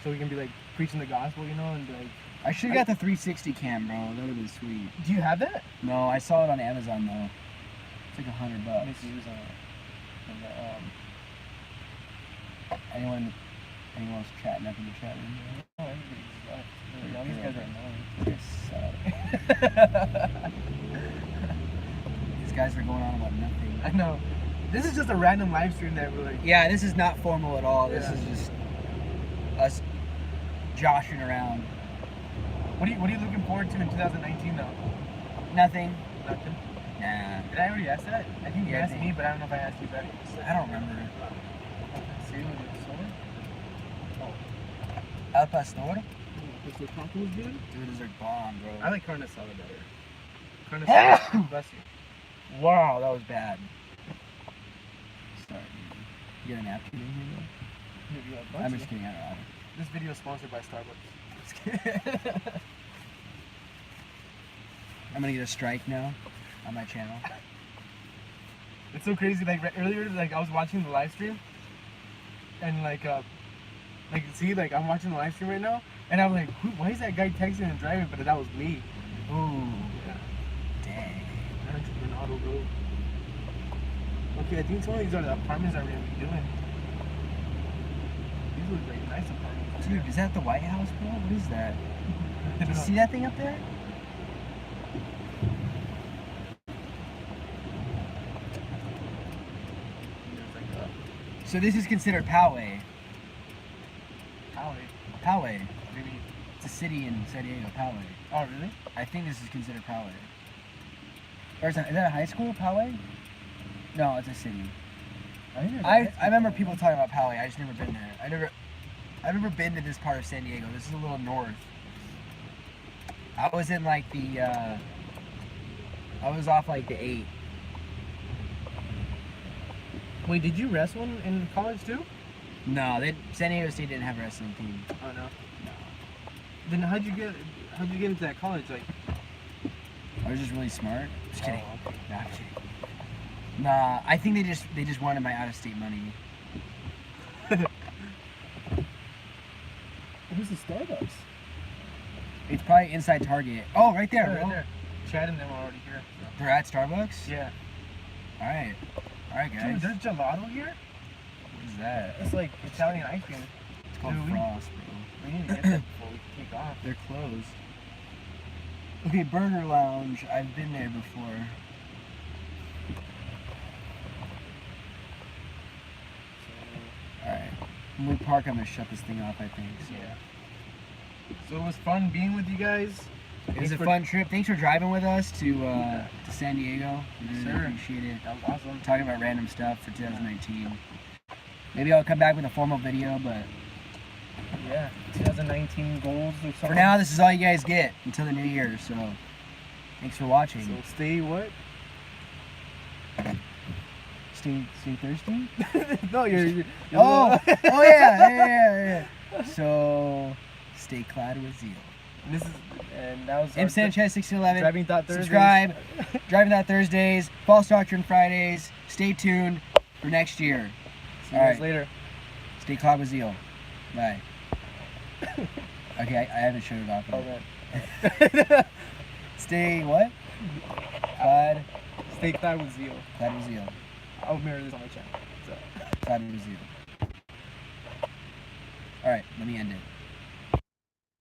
So we can be like preaching the gospel, you know, and like I should have got the 360 cam, bro. That would have been sweet. Do you have that? No, I saw it on Amazon though. It's like $100. Let me see who's on Anyone else chatting up in the chat room? Oh, these guys are annoying. These guys are going on about nothing. I know. This is just a random live stream that we're like. Yeah, this is not formal at all. This Yeah. is just us joshing around. What are you looking forward to in 2019 though? Nothing. Nothing. Nah. Did I already ask that? I think you Yeah, I asked think- me, but I don't know if I asked you back. I don't remember. See what it's sword? El Pastor? Is the tacos good? Dude, these are bomb, bro. I like carne asada better. Carne asada. Bless you. Wow, that was bad. Sorry, dude. You got a napkin in here, Here you go. though? I'm just kidding. I don't know. This video is sponsored by Starbucks. I'm gonna get a strike now on my channel. It's so crazy. Like earlier, like I was watching the live stream, and like see, like I'm watching the live stream right now, and I'm like, why is that guy texting and driving? But that was me. Ooh, Yeah. dang. An auto road. Okay, I think some of these are the apartments that we're gonna be doing. These look like nice apartments. Dude, is that the White House, bro? What is that? I Do don't you know. see that thing up there? There's like a So this is considered Poway. alley. Poway. Maybe. It's a city in San Diego, Poway. Oh, really? I think this is considered Poway. Or is that a high school, Poway? No, it's a city. I remember people talking about Poway. I just never been there. I've never been to this part of San Diego. This is a little north. I was in like the I was off like the 8. Wait, did you wrestle in college too? No, San Diego State didn't have a wrestling team. Oh no. No. Then how'd you get into that college? Like, I was just really smart. Just kidding. Oh, okay. Nah, I'm kidding. Nah, I think they just wanted my out of state money. Who's the Starbucks? It's probably inside Target. Oh, right there, Right bro. there. Chad and them are already here. They're at Starbucks? Yeah. Alright. Alright, guys. Dude, there's gelato here? What is that? It's like Italian ice cream. It's called Dude, Frost, bro. We need to get that before we take off. They're closed. Okay, Burger Lounge. I've been there before. Alright. When we park, I'm gonna shut this thing off, I think. So. Yeah. So it was fun being with you guys. It was a fun trip. Thanks for driving with us to San Diego. We really Sure. appreciate it. That was awesome. Talking about random stuff for 2019. Maybe I'll come back with a formal video, but Yeah. 2019 goals or something. for now, this is all you guys get until the new year. So, thanks for watching. So stay what? Stay thirsty. No, you're Oh, yeah. So, stay clad with zeal. This is and that was M Sanchez 1611. Driving Thought Thursdays. Subscribe. Driving That Thursdays. False Doctrine Fridays. Stay tuned for next year. See you guys Alright. later. Stay clad with zeal. Bye. Okay, I haven't shut it off yet. Okay. Stay what? Clad. Stay clad with zeal. Clad with zeal. I'll mirror this on my channel. So. Clad with zeal. Alright, let me end it.